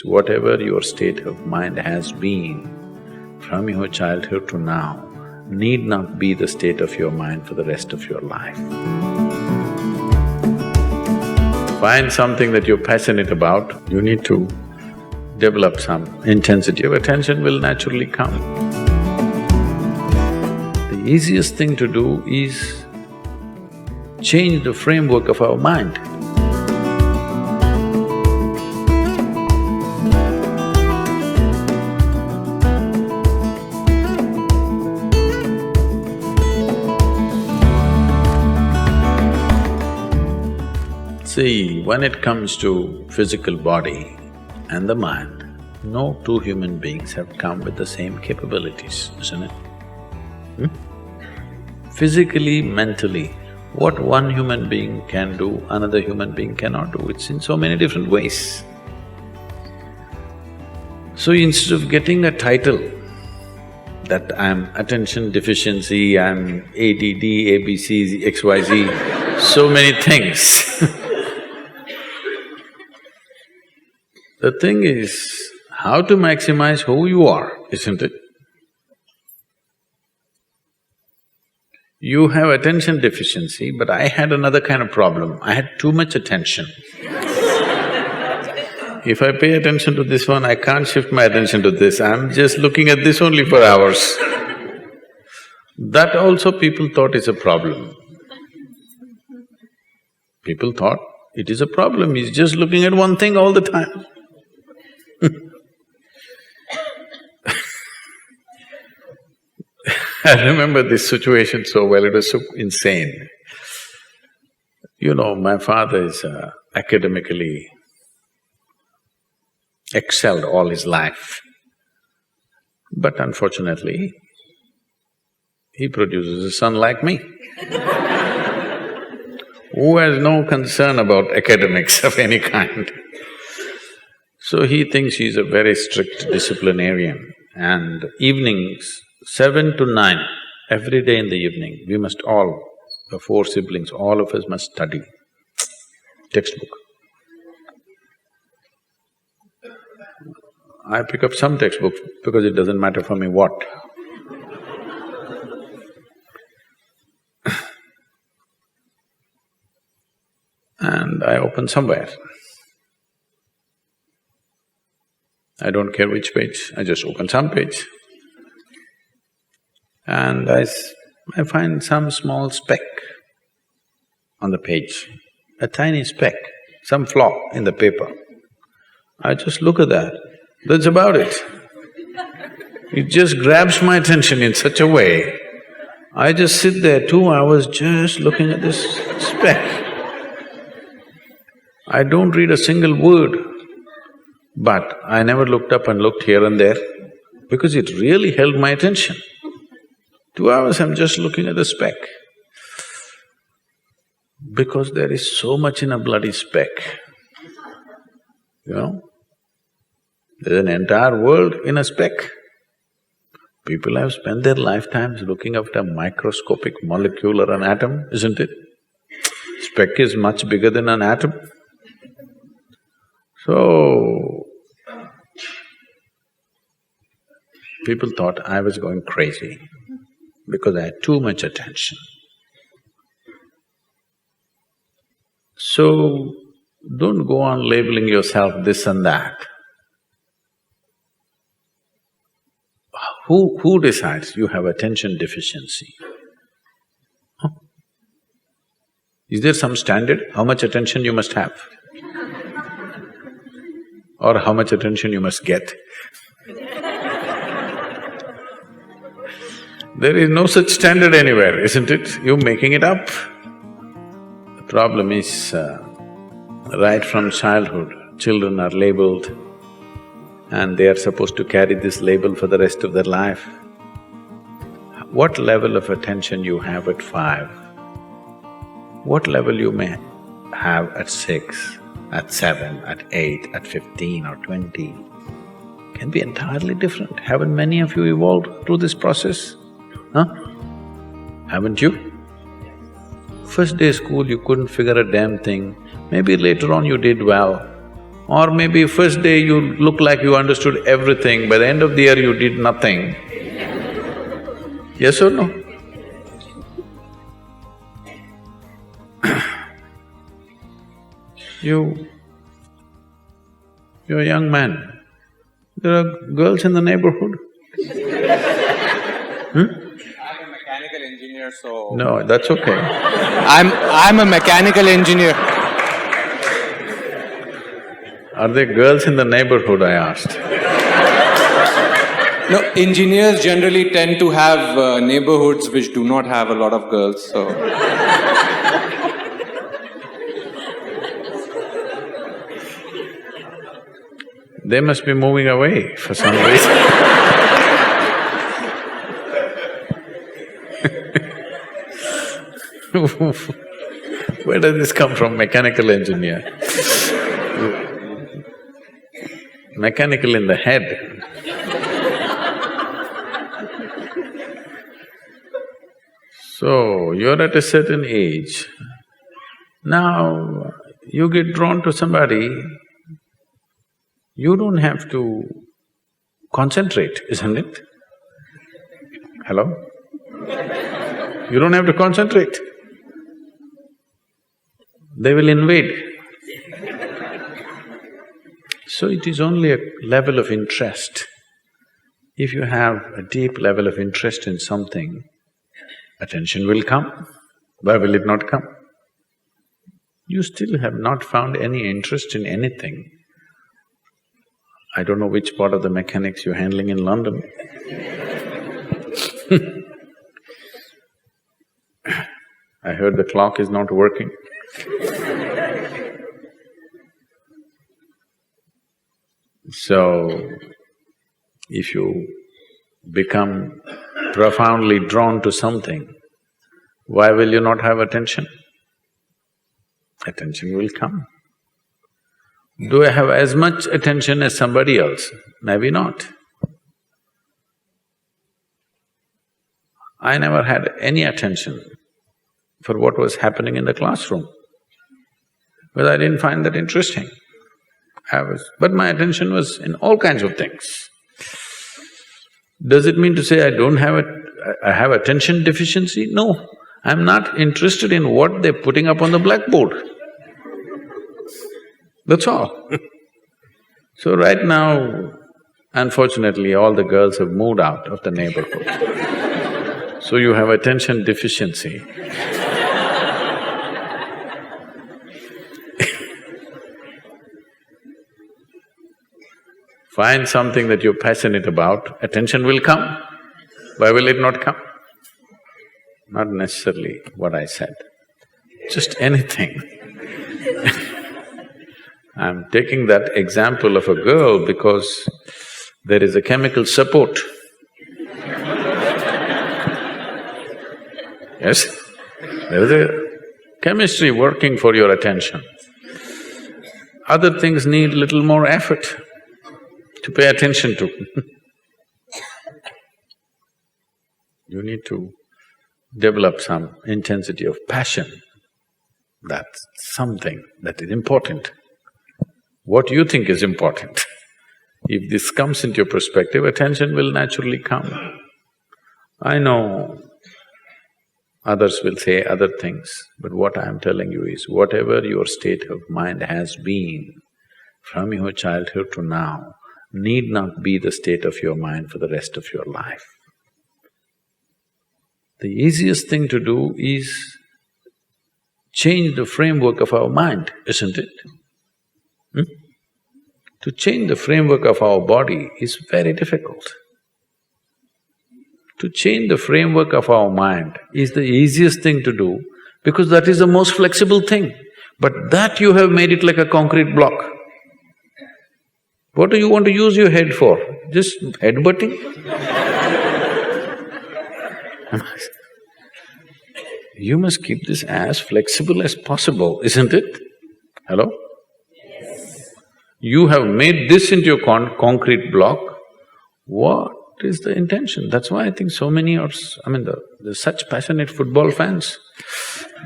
Whatever your state of mind has been from your childhood to now need not be the state of your mind for the rest of your life. Find something that you're passionate about, you need to develop some intensity of attention will naturally come. The easiest thing to do is change the framework of our mind. See, when it comes to physical body and the mind, no two human beings have come with the same capabilities, isn't it? Physically, mentally, what one human being can do, another human being cannot do, it's in so many different ways. So instead of getting a title that I'm attention deficiency, I'm ADD, ABC, XYZ, so many things the thing is how to maximize who you are, isn't it? You have attention deficiency, but I had another kind of problem. I had too much attention. If I pay attention to this one, I can't shift my attention to this, I'm just looking at this only for hours. That also people thought is a problem. People thought it is a problem, he's just looking at one thing all the time. I remember this situation so well, it was so insane. You know, my father is academically excelled all his life, but unfortunately, he produces a son like me who has no concern about academics of any kind. So he thinks he's a very strict disciplinarian, and evenings, 7 to 9, every day in the evening, we must all, the 4 siblings, all of us must study textbook. I pick up some textbook because it doesn't matter for me what. And I open somewhere. I don't care which page, I just open some page. And I find some small speck on the page, a tiny speck, some flaw in the paper. I just look at that, that's about it. It just grabs my attention in such a way, I just sit there 2 hours just looking at this speck. I don't read a single word, but I never looked up and looked here and there because it really held my attention. 2 hours I'm just looking at the speck. Because there is so much in a bloody speck, you know? There's an entire world in a speck. People have spent their lifetimes looking after a microscopic molecule or an atom, isn't it? Speck is much bigger than an atom. So, people thought I was going crazy because I had too much attention. So, don't go on labeling yourself this and that. Who decides you have attention deficiency? Huh? Is there some standard, how much attention you must have? Or how much attention you must get? There is no such standard anywhere, isn't it? You're making it up. The problem is, right from childhood, children are labeled and they are supposed to carry this label for the rest of their life. What level of attention you have at 5, what level you may have at 6, at 7, at 8, at 15 or 20 can be entirely different. Haven't many of you evolved through this process? Huh? Haven't you? First day school, you couldn't figure a damn thing. Maybe later on you did well, Or maybe first day you look like you understood everything, by the end of the year you did nothing. Yes or no? You're a young man. There are girls in the neighborhood. I'm a mechanical engineer, so… No, that's okay. I'm a mechanical engineer. Are there girls in the neighborhood, I asked? No, engineers generally tend to have neighborhoods which do not have a lot of girls, so… They must be moving away for some reason. Where does this come from, mechanical engineer? Mechanical in the head. So, you're at a certain age. Now, you get drawn to somebody, you don't have to concentrate, isn't it? Hello? You don't have to concentrate. They will invade. So it is only a level of interest. If you have a deep level of interest in something, attention will come. Why will it not come? You still have not found any interest in anything. I don't know which part of the mechanics you're handling in London. I heard the clock is not working. So, if you become profoundly drawn to something, why will you not have attention? Attention will come. Do I have as much attention as somebody else? Maybe not. I never had any attention for what was happening in the classroom, because I didn't find that interesting. But my attention was in all kinds of things. Does it mean to say I have attention deficiency? No, I'm not interested in what they're putting up on the blackboard. That's all. So right now, unfortunately, all the girls have moved out of the neighborhood. So you have attention deficiency. Find something that you're passionate about, attention will come. Why will it not come? Not necessarily what I said, just anything. I'm taking that example of a girl because there is a chemical support. Yes? There is a chemistry working for your attention. Other things need little more effort to pay attention to. You need to develop some intensity of passion. That's something that is important. What you think is important. If this comes into your perspective, attention will naturally come. I know others will say other things, but what I am telling you is, whatever your state of mind has been from your childhood to now, need not be the state of your mind for the rest of your life. The easiest thing to do is change the framework of our mind, isn't it? To change the framework of our body is very difficult. To change the framework of our mind is the easiest thing to do because that is the most flexible thing. But that you have made it like a concrete block. What do you want to use your head for? Just headbutting? You must keep this as flexible as possible, isn't it? Hello? Yes. You have made this into your concrete block. What is the intention? That's why I think so many are… there's such passionate football fans.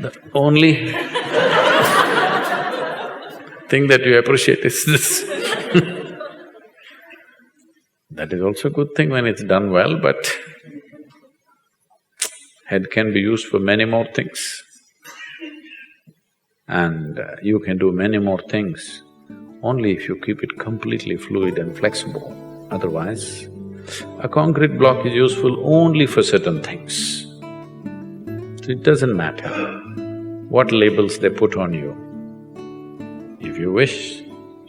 The only thing that you appreciate is this. That is also a good thing when it's done well, but head can be used for many more things. And you can do many more things only if you keep it completely fluid and flexible. Otherwise, a concrete block is useful only for certain things. So it doesn't matter what labels they put on you. If you wish,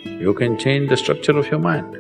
you can change the structure of your mind.